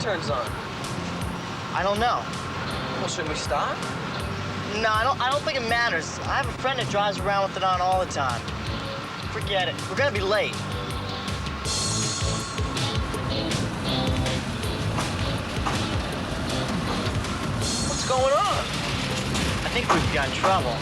turns on? I don't know. Well, shouldn't we stop? No, I don't think it matters. I have a friend that drives around with it on all the time. Forget it. We're gonna be late. What's going on? I think we've got trouble.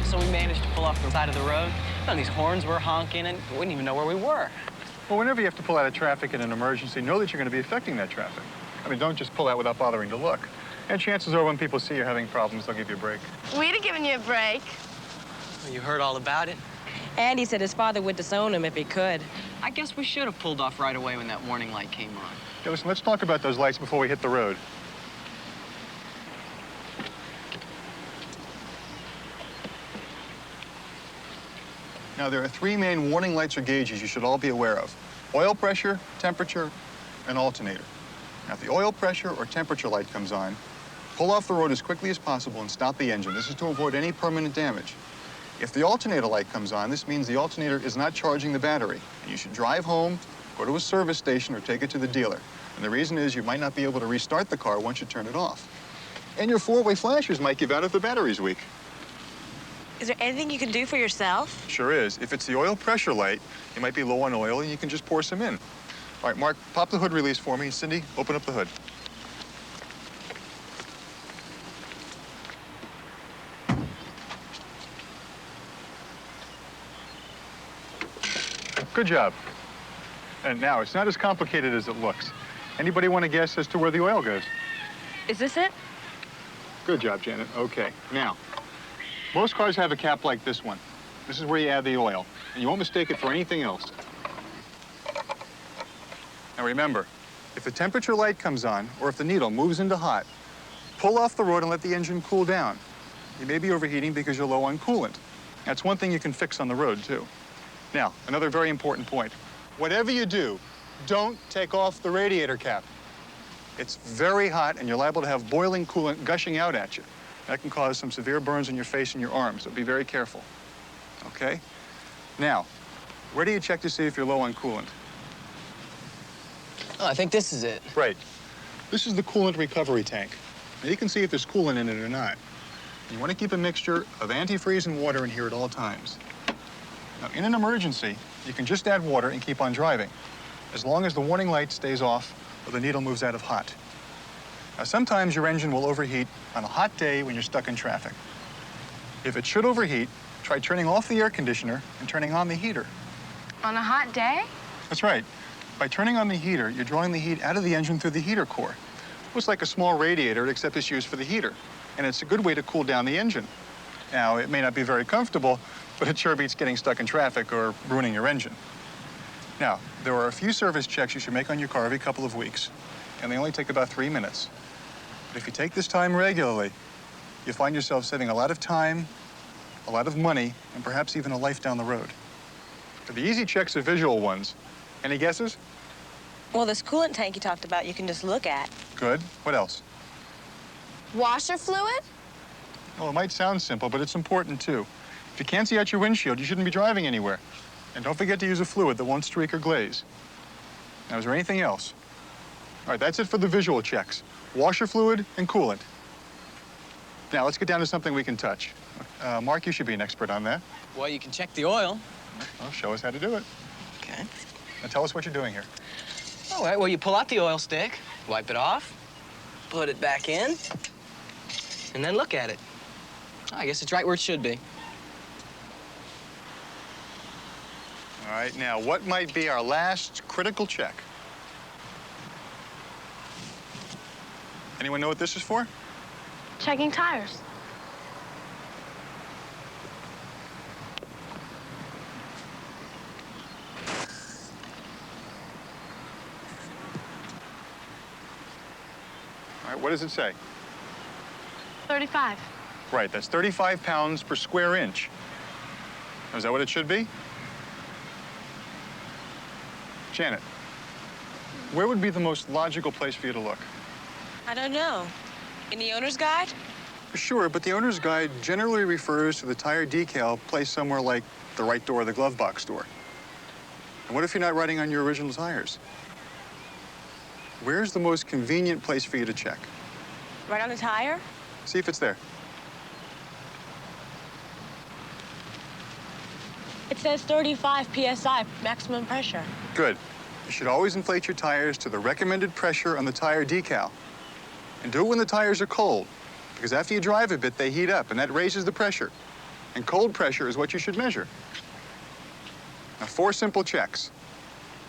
So we managed to pull off the side of the road. And these horns were honking, and we didn't even know where we were. Well, whenever you have to pull out of traffic in an emergency, know that you're going to be affecting that traffic. I mean, don't just pull out without bothering to look. And chances are when people see you're having problems, they'll give you a break. We'd have given you a break. Well, you heard all about it. Andy said his father would disown him if he could. I guess we should have pulled off right away when that warning light came on. Yeah, listen, let's talk about those lights before we hit the road. Now, there are three main warning lights or gauges you should all be aware of: oil pressure, temperature, and alternator. Now, if the oil pressure or temperature light comes on, pull off the road as quickly as possible and stop the engine. This is to avoid any permanent damage. If the alternator light comes on, this means the alternator is not charging the battery. And you should drive home, go to a service station, or take it to the dealer. And the reason is you might not be able to restart the car once you turn it off. And your four-way flashers might give out if the battery's weak. Is there anything you can do for yourself? Sure is. If it's the oil pressure light, you might be low on oil, and you can just pour some in. All right, Mark, pop the hood release for me. Cindy, open up the hood. Good job. And now, it's not as complicated as it looks. Anybody want to guess as to where the oil goes? Is this it? Good job, Janet. Okay, now, most cars have a cap like this one. This is where you add the oil, and you won't mistake it for anything else. Now remember, if the temperature light comes on, or if the needle moves into hot, pull off the road and let the engine cool down. You may be overheating because you're low on coolant. That's one thing you can fix on the road, too. Now, another very important point. Whatever you do, don't take off the radiator cap. It's very hot, and you're liable to have boiling coolant gushing out at you. That can cause some severe burns on your face and your arms, so be very careful, okay? Now, where do you check to see if you're low on coolant? Oh, I think this is it. Right. This is the coolant recovery tank. Now, you can see if there's coolant in it or not. You want to keep a mixture of antifreeze and water in here at all times. Now, in an emergency, you can just add water and keep on driving, as long as the warning light stays off or the needle moves out of hot. Now, sometimes your engine will overheat on a hot day when you're stuck in traffic. If it should overheat, try turning off the air conditioner and turning on the heater. On a hot day? That's right. By turning on the heater, you're drawing the heat out of the engine through the heater core. It's like a small radiator, except it's used for the heater. And it's a good way to cool down the engine. Now, it may not be very comfortable, but it sure beats getting stuck in traffic or ruining your engine. Now, there are a few service checks you should make on your car every couple of weeks, and they only take about 3 minutes. But if you take this time regularly, you'll find yourself saving a lot of time, a lot of money, and perhaps even a life down the road. The easy checks are visual ones. Any guesses? Well, this coolant tank you talked about, you can just look at. Good. What else? Washer fluid? Well, it might sound simple, but it's important, too. If you can't see out your windshield, you shouldn't be driving anywhere. And don't forget to use a fluid that won't streak or glaze. Now, is there anything else? All right, that's it for the visual checks. Washer fluid and coolant. Now, let's get down to something we can touch. Mark, you should be an expert on that. Well, you can check the oil. Well, show us how to do it. Okay. Now, tell us what you're doing here. All right, well, you pull out the oil stick, wipe it off, put it back in, and then look at it. I guess it's right where it should be. All right, now, what might be our last critical check? Anyone know what this is for? Checking tires. All right, what does it say? 35. Right, that's 35 pounds per square inch. Now, is that what it should be? Janet, where would be the most logical place for you to look? I don't know. In the owner's guide? Sure, but the owner's guide generally refers to the tire decal placed somewhere like the right door of the glove box door. And what if you're not riding on your original tires? Where's the most convenient place for you to check? Right on the tire? See if it's there. It says 35 PSI, maximum pressure. Good. You should always inflate your tires to the recommended pressure on the tire decal. And do it when the tires are cold, because after you drive a bit, they heat up, and that raises the pressure. And cold pressure is what you should measure. Now, 4 simple checks: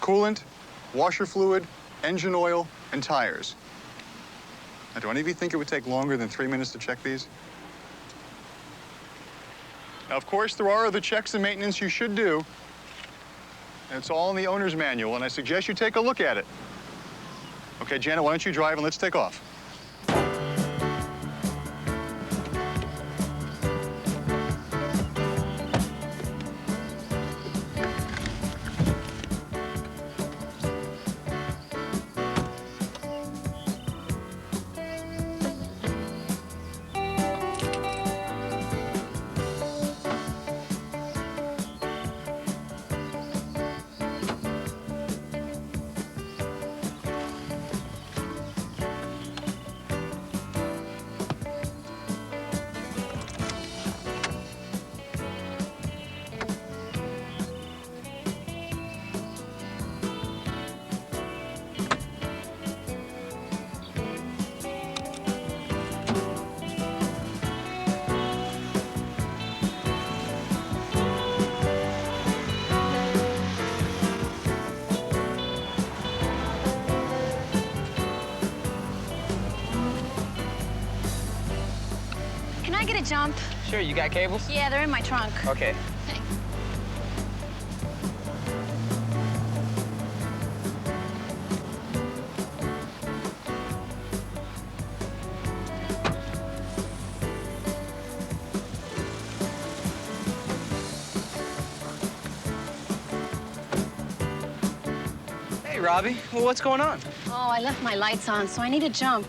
coolant, washer fluid, engine oil, and tires. Now, do any of you think it would take longer than 3 minutes to check these? Now, of course, there are other checks and maintenance you should do. And it's all in the owner's manual, and I suggest you take a look at it. Okay, Janet, why don't you drive and let's take off. Can I get a jump? Sure, you got cables? Yeah, they're in my trunk. Okay. Hey, Robbie. Well, what's going on? Oh, I left my lights on, so I need a jump.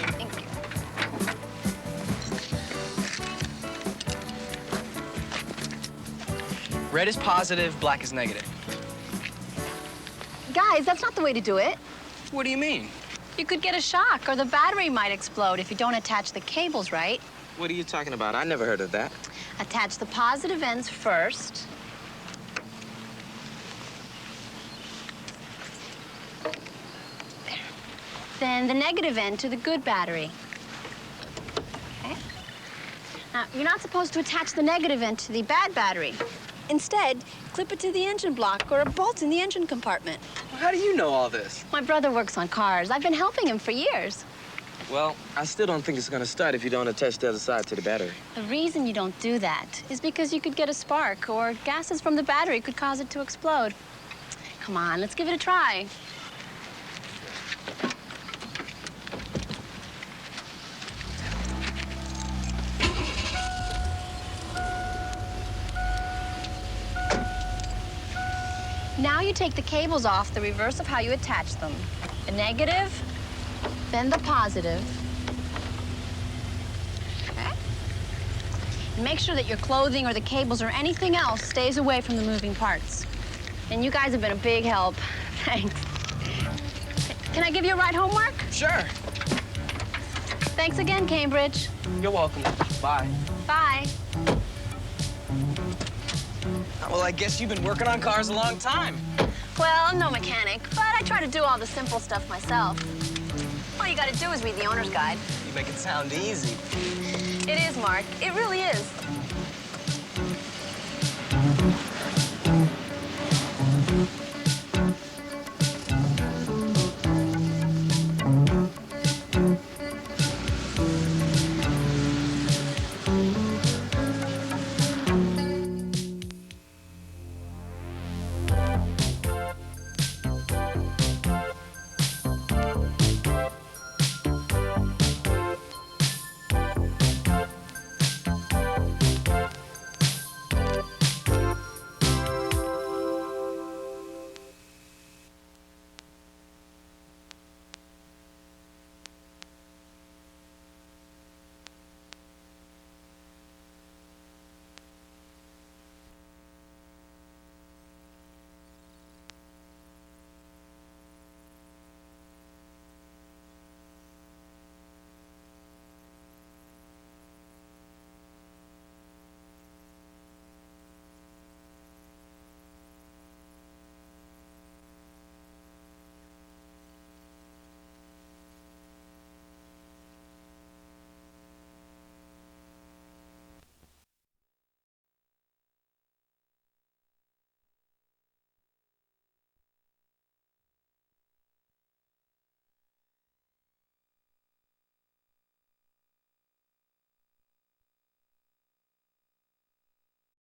Thank you. Red is positive, black is negative. Guys, that's not the way to do it. What do you mean? You could get a shock, or the battery might explode if you don't attach the cables right. What are you talking about? I never heard of that. Attach the positive ends first. There. Then the negative end to the good battery. Okay? Now, you're not supposed to attach the negative end to the bad battery. Instead, clip it to the engine block or a bolt in the engine compartment. How do you know all this? My brother works on cars. I've been helping him for years. Well, I still don't think it's gonna start if you don't attach the other side to the battery. The reason you don't do that is because you could get a spark, or gases from the battery could cause it to explode. Come on, let's give it a try. Now you take the cables off the reverse of how you attach them. The negative, then the positive. Okay. And make sure that your clothing or the cables or anything else stays away from the moving parts. And you guys have been a big help. Thanks. Can I give you a ride home, Mark? Sure. Thanks again, Cambridge. You're welcome. Bye. Bye. Well, I guess you've been working on cars a long time. Well, I'm no mechanic, but I try to do all the simple stuff myself. All you gotta do is read the owner's guide. You make it sound easy. It is, Mark. It really is.